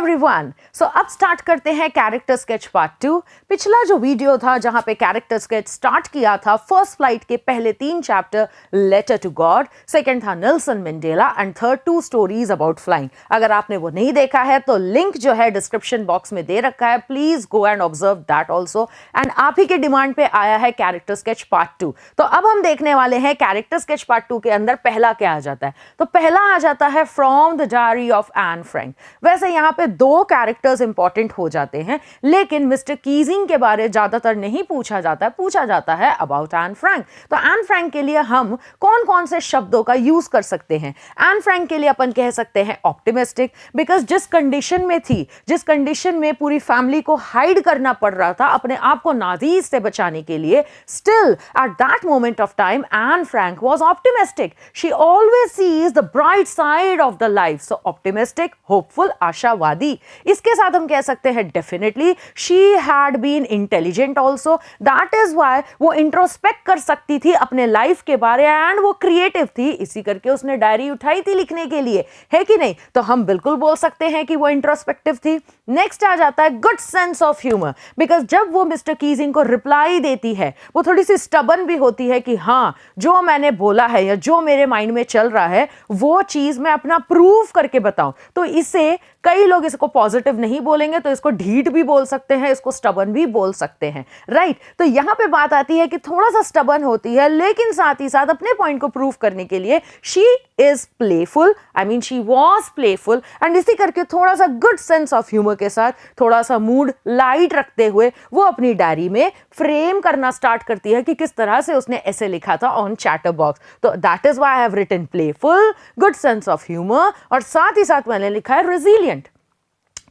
Everyone, सो अब start करते हैं कैरेक्टर स्केच पार्ट 2। पिछला जो वीडियो था जहां पे कैरेक्टर स्केच स्टार्ट किया था फर्स्ट फ्लाइट के पहले 3 chapter letter to God, second था Nelson Mandela and third 2 stories about flying. अगर आपने वो नहीं देखा है तो लिंक जो है डिस्क्रिप्शन बॉक्स में दे रखा है, please go and observe that also. And आप ही के डिमांड पे आया है कैरेक्टर स्केच पार्ट 2। तो अब हम देखने वाले हैं कैरेक्टर स्केच पार्ट 2 के अंदर पहला क्या आ जाता है। तो पहला आ जाता है from the diary of Anne Frank. वैसे यहाँ पे 2 कैरेक्टर्स इंपॉर्टेंट हो जाते हैं, लेकिन मिस्टर कीजिंग के बारे ज्यादातर नहीं पूछा जाता है, पूछा जाता है अबाउट एन फ्रैंक। तो एन फ्रैंक के लिए हम कौन कौन से शब्दों का यूज कर सकते हैं। एन फ्रैंक के लिए अपन कह सकते हैं ऑप्टिमिस्टिक, बिकॉज जिस कंडीशन में थी, जिस कंडीशन में पूरी फैमिली को हाइड करना पड़ रहा था अपने आप को नाजीज से बचाने के लिए, still at that moment of time Anne Frank was optimistic. She always sees the bright side of the life. So optimistic, hopeful, आशावादी। इसके साथ हम कह सकते हैं definitely she had been intelligent also. That is why वो introspect कर सकती थी अपने लाइफ के बारे, एंड वो क्रिएटिव थी, इसी करके उसने डायरी उठाई थी लिखने के लिए, है कि नहीं। तो हम बिल्कुल बोल सकते हैं कि वो इंट्रोस्पेक्टिव थी। नेक्स्ट आ जाता है good sense of humour, because जब वो मिस्टर कीजिंग को रिप्लाई देती है वो थोड़ी सी स्टबन भी होती है कि हाँ, जो मैंने बोला है या जो मेरे माइंड में चल रहा है वो चीज मैं अपना प्रूव करके बताऊं। तो इसे कई लोग इसको पॉजिटिव नहीं बोलेंगे, तो इसको ढीठ भी बोल सकते हैं, इसको स्टबन भी बोल सकते हैं, राइट। तो यहां पे बात आती है कि थोड़ा सा स्टबन होती है, लेकिन साथ ही साथ अपने पॉइंट को प्रूव करने के लिए she is playful, I mean she was playful, and इसी करके थोड़ा सा गुड सेंस ऑफ ह्यूमर के साथ थोड़ा सा मूड लाइट रखते हुए वो अपनी डायरी में फ्रेम करना स्टार्ट करती है कि किस तरह से उसने ऐसे लिखा था ऑन चैटर बॉक्स। तो that is why I have written playful, good sense of humour, और साथ ही साथ मैंने लिखा है रेजिलिएंट,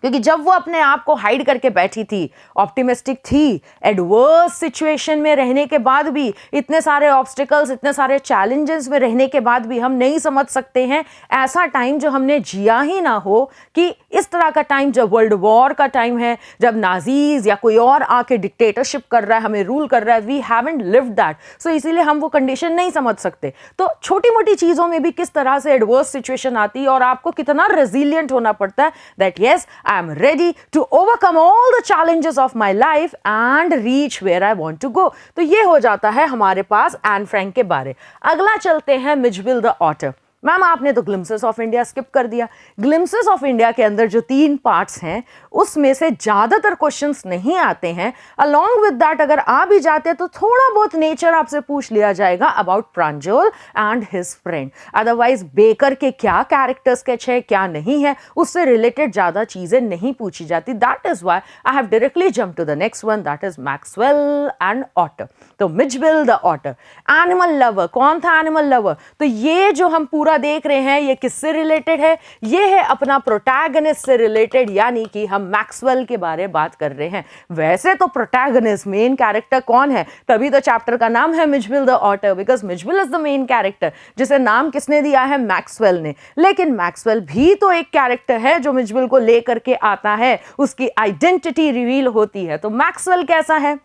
क्योंकि जब वो अपने आप को हाइड करके बैठी थी, ऑप्टिमिस्टिक थी, एडवर्स सिचुएशन में रहने के बाद भी, इतने सारे ऑब्स्टिकल्स, इतने सारे चैलेंजेस में रहने के बाद भी हम नहीं समझ सकते हैं ऐसा टाइम जो हमने जिया ही ना हो, कि इस तरह का टाइम जब वर्ल्ड वॉर का टाइम है, जब नाजीज या कोई और आके डिक्टेटरशिप कर रहा है, हमें रूल कर रहा है, वी हैवंट लिव्ड दैट। सो इसीलिए हम वो कंडीशन नहीं समझ सकते। तो छोटी मोटी चीजों में भी किस तरह से एडवर्स सिचुएशन आती है और आपको कितना रेजिलिएंट होना पड़ता है, that yes I am ready to overcome all the challenges of my life and reach where I want to go। तो ये हो जाता है हमारे पास एन फ्रैंक के बारे। अगला चलते हैं मिचबिल द ऑटर। मैम आपने तो ग्लिम्सेस ऑफ इंडिया स्किप कर दिया। ग्लिम्सेस ऑफ इंडिया के अंदर जो 3 पार्ट्स हैं उसमें से ज्यादातर क्वेश्चंस नहीं आते हैं। अलॉन्ग विद दैट अगर आ भी जाते हैं तो थोड़ा बहुत नेचर आपसे पूछ लिया जाएगा about Pranjal and his friend. Otherwise baker के क्या कैरेक्टर स्केच है, क्या नहीं है, उससे रिलेटेड ज्यादा चीजें नहीं पूछी जाती। That is why I have directly jump to the next one, that is Maxwell and otter. तो Mijbil the otter, animal lover. कौन था एनिमल लवर? तो ये जो हम पूरा देख रहे हैं ये किससे रिलेटेड है? ये है अपना प्रोटैगनिस्ट से रिलेटेड, यानी कि हम मैक्सवेल के बारे में बात कर रहे हैं। वैसे तो प्रोटैगनिस्ट, मेन कैरेक्टर कौन है, तभी तो चैप्टर का नाम है Mijbil the otter, because Mijbil is the main character, जिसे नाम किसने दिया है? मैक्सवेल ने। लेकिन मैक्सवेल भी तो एक कैरेक्टर है जो मिचबिल को लेकर के आता है, उसकी आइडेंटिटी रिवील होती है। तो मैक्सवेल कैसा है?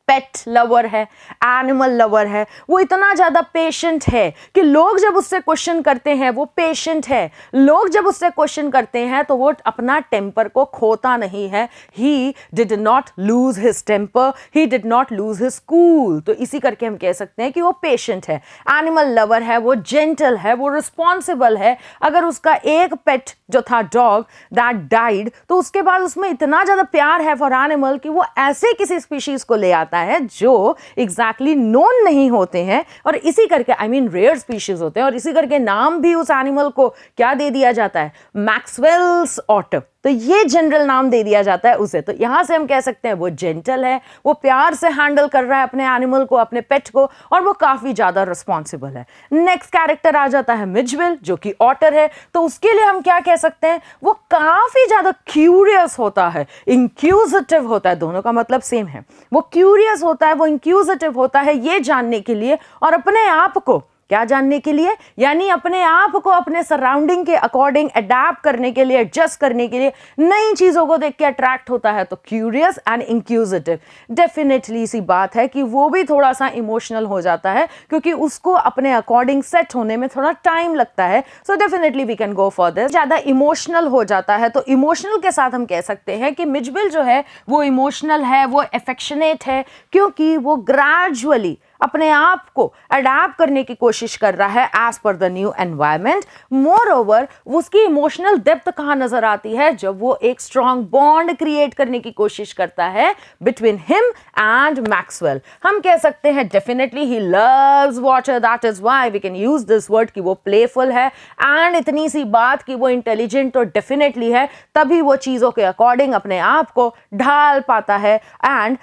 पेट लवर है, एनिमल लवर है। वो इतना ज्यादा पेशेंट है कि लोग जब उससे क्वेश्चन करते हैं, वो पेशेंट है, लोग जब उससे क्वेश्चन करते हैं तो वो अपना टेम्पर को खोता नहीं है। He did not lose his temper, he did not lose his cool. तो इसी करके हम कह सकते हैं कि वो पेशेंट है, एनिमल लवर है, वो जेंटल है, वो रिस्पॉन्सिबल है। अगर उसका एक पेट जो था डॉग दैट डाइड, तो उसके बाद उसमें इतना ज्यादा प्यार है फॉर एनिमल कि वो ऐसे किसी स्पीशीज को ले आता है जो एग्जैक्टली नोन नहीं होते हैं, और इसी करके आई मीन रेयर स्पीशीज होते हैं, और इसी करके नाम भी उस एनिमल को क्या दे दिया जाता है? Maxwell's otter. तो ये जनरल नाम दे दिया जाता है उसे। तो यहां से हम कह सकते हैं वो जेंटल है, वो प्यार से हैंडल कर रहा है अपने एनिमल को, अपने पेट को, और वो काफी ज्यादा रिस्पॉन्सिबल है। नेक्स्ट कैरेक्टर आ जाता है मिचबिल, जो कि ऑटर है। तो उसके लिए हम क्या कह सकते हैं? वो काफी ज्यादा क्यूरियस होता है, इंक्यूजिटिव होता है, दोनों का मतलब सेम है। वो क्यूरियस होता है, वो इंक्यूजिटिव होता है ये जानने के लिए और अपने आप को क्या जानने के लिए? यानी अपने आप को अपने सराउंडिंग के अकॉर्डिंग अडेप्ट करने के लिए, एडजस्ट करने के लिए, नई चीजों को देख के अट्रैक्ट होता है। तो क्यूरियस एंड इंक्यूजिटिव, डेफिनेटली सी बात है कि वो भी थोड़ा सा इमोशनल हो जाता है क्योंकि उसको अपने अकॉर्डिंग सेट होने में थोड़ा टाइम लगता है। So definitely we can go for this. ज्यादा इमोशनल हो जाता है तो इमोशनल के साथ हम कह सकते हैं कि मिचबिल जो है वो इमोशनल है, वो एफेक्शनेट है, क्योंकि वो ग्रेजुअली अपने आप को अडैप्ट करने की कोशिश कर रहा है as per the new environment. Moreover उसकी इमोशनल डेप्थ कहाँ नजर आती है? जब वो एक स्ट्रॉन्ग बॉन्ड क्रिएट करने की कोशिश करता है बिटवीन हिम एंड मैक्सवेल। हम कह सकते हैं definitely he loves water, that is why we can use this word कि वो प्लेफुल है, एंड इतनी सी बात कि वो इंटेलिजेंट तो डेफिनेटली है, तभी वो चीजों के अकॉर्डिंग अपने आप को ढाल पाता है एंड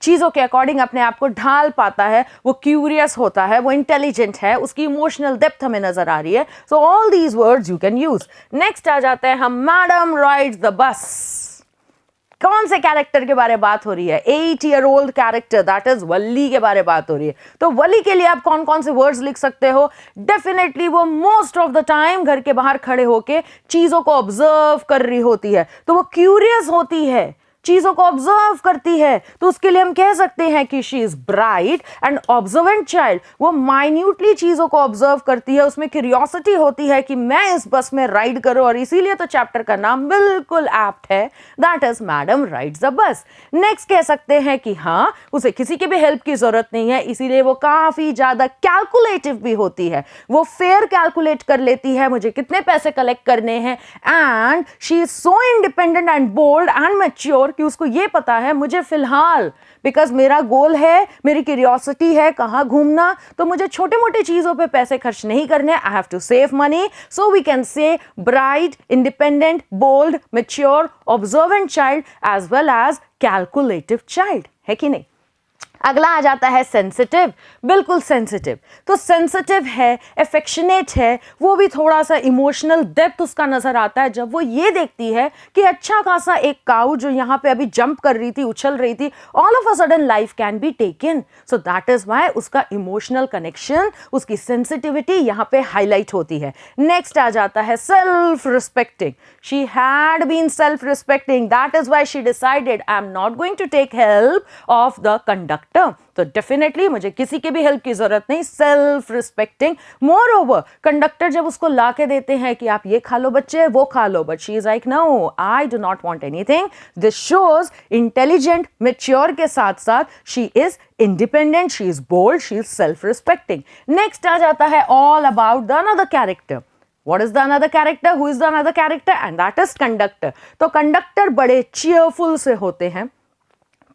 चीज़ों के अकॉर्डिंग अपने आप को ढाल पाता है। वो क्यूरियस होता है, वो इंटेलिजेंट है, उसकी इमोशनल डेप्थ हमें नजर आ रही है। So all these words you can use. Next आ जाते हैं हम मैडम राइड्स द बस। कौन से कैरेक्टर के बारे में बात हो रही है? 8-year-old कैरेक्टर, दैट इज वल्ली के बारे में बात हो रही है। तो वल्ली के लिए आप कौन कौन से वर्ड्स लिख सकते हो? डेफिनेटली वो मोस्ट ऑफ द टाइम घर के बाहर खड़े होके चीजों को ऑब्जर्व कर रही होती है, तो वो क्यूरियस होती है, चीजों को ऑब्जर्व करती है। तो उसके लिए हम कह सकते हैं कि she is bright and observant child. वो माइन्यूटली चीजों को ऑब्जर्व करती है, उसमें क्यूरियोसिटी होती है कि मैं इस बस में राइड करूं, और इसीलिए तो चैप्टर का नाम बिल्कुल एप्ट है, that is madam rides the bus. Next कह सकते हैं कि हाँ, उसे किसी की भी हेल्प की जरूरत नहीं है, इसीलिए वो काफी ज्यादा कैलकुलेटिव भी होती है। वो फेयर कैलकुलेट कर लेती है मुझे कितने पैसे कलेक्ट करने हैं, and she is so independent and bold and mature कि उसको ये पता है मुझे फिलहाल, बिकॉज मेरा गोल है, मेरी क्यूरियोसिटी है कहाँ घूमना, तो मुझे छोटे मोटे चीजों पे पैसे खर्च नहीं करने। I have to save money. So we can say bright, independent, bold, mature, observant child as well as calculative child, है कि नहीं? अगला आ जाता है सेंसिटिव। बिल्कुल सेंसिटिव, तो सेंसिटिव है, अफेक्शनेट है, वो भी थोड़ा सा इमोशनल डेप्थ उसका नजर आता है जब वो ये देखती है कि अच्छा खासा एक काऊ जो यहाँ पे अभी जंप कर रही थी, उछल रही थी, all of a sudden life can be taken. So that is why उसका इमोशनल कनेक्शन, उसकी सेंसिटिविटी यहाँ पे हाईलाइट होती है। नेक्स्ट आ जाता है self respecting. She had been self respecting, that is why she decided I am not going to take help of the conductor. तो डेफिनेटली मुझे किसी के भी हेल्प की जरूरत नहीं, self respecting. Moreover conductor जब उसको ला के देते हैं कि आप ये खा लो बच्चे, वो खा लो, but she is like no, I do not want anything. This shows intelligent, mature के साथ साथ she is independent, she is bold, she is self respecting. Next आ जाता है all about the another character. What is the another character? Who is the another character? And that is conductor. तो conductor बड़े cheerful से होते हैं,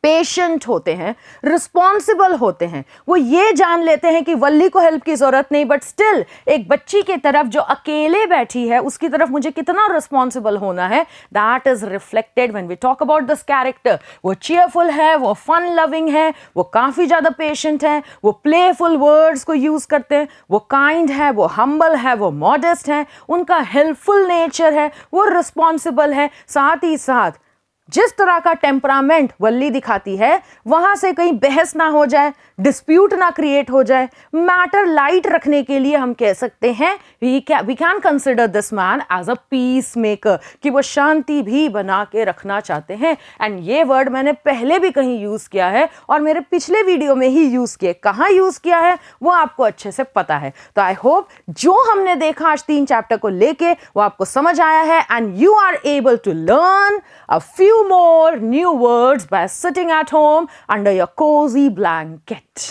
patient होते हैं, रिस्पॉन्सिबल होते हैं। वो ये जान लेते हैं कि वल्ली को हेल्प की जरूरत नहीं, बट स्टिल एक बच्ची की तरफ जो अकेले बैठी है उसकी तरफ मुझे कितना रिस्पॉन्सिबल होना है, that is reflected when we talk about this character. वो चीयरफुल है, वो फन लविंग है, वो काफी ज्यादा पेशेंट है, वो प्लेफुल वर्ड्स को यूज करते हैं, वो काइंड है, वो हम्बल है, वो मॉडेस्ट है, उनका हेल्पफुल नेचर है, वो रिस्पॉन्सिबल है। साथ ही साथ जिस तरह का टेम्परामेंट वल्ली दिखाती है, वहां से कहीं बहस ना हो जाए, डिस्प्यूट ना क्रिएट हो जाए, मैटर लाइट रखने के लिए हम कह सकते हैं we can consider this man as a peacemaker, कि वो शांति भी बना के रखना चाहते हैं। एंड ये वर्ड मैंने पहले भी कहीं यूज किया है और मेरे पिछले वीडियो में ही यूज किया, कहाँ यूज किया है वो आपको अच्छे से पता है। तो आई होप जो हमने देखा आज 3 चैप्टर को लेके वो आपको समझ आया है, and you are able to learn a few more new words by sitting at home under your cozy blanket.